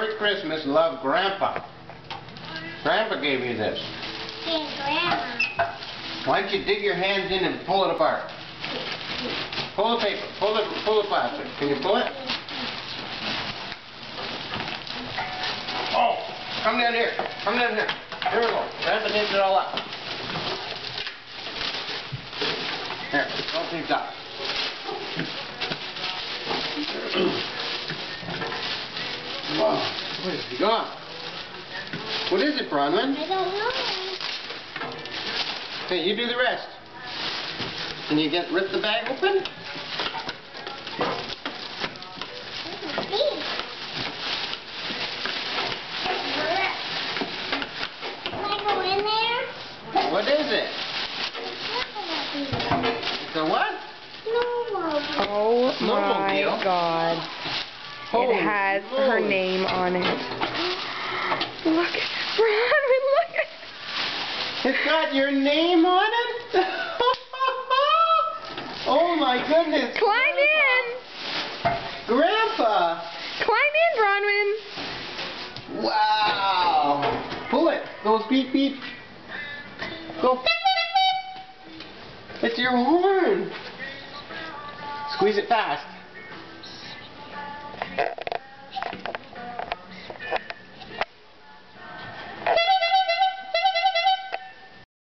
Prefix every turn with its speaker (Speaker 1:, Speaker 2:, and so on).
Speaker 1: Merry Christmas, love, Grandpa. Grandpa gave you this.
Speaker 2: Yeah, Grandma.
Speaker 1: Why don't you dig your hands in and pull it apart? Pull the paper. Pull the plastic. Can you pull it? Oh! Come down here. Come down here. Here we go. Grandpa knits it all up. Here. All things up. Wow. What has he got? What is it, Bronwyn?
Speaker 2: I don't know.
Speaker 1: Okay, you do the rest. Can you rip the bag open?
Speaker 2: Can I go in there?
Speaker 1: What is it? It's a what?
Speaker 2: Snowmobile.
Speaker 3: Oh my
Speaker 1: Snowmobile?
Speaker 3: God.
Speaker 1: Holy
Speaker 3: It has
Speaker 1: moly.
Speaker 3: her name on it. Look, Bronwyn, look at
Speaker 1: It's got your name on it? Oh my goodness.
Speaker 3: Climb in!
Speaker 1: Grandpa!
Speaker 3: Climb in, Bronwyn!
Speaker 1: Wow! Pull it. Goes beep beep. Go. It's your horn. Squeeze it fast.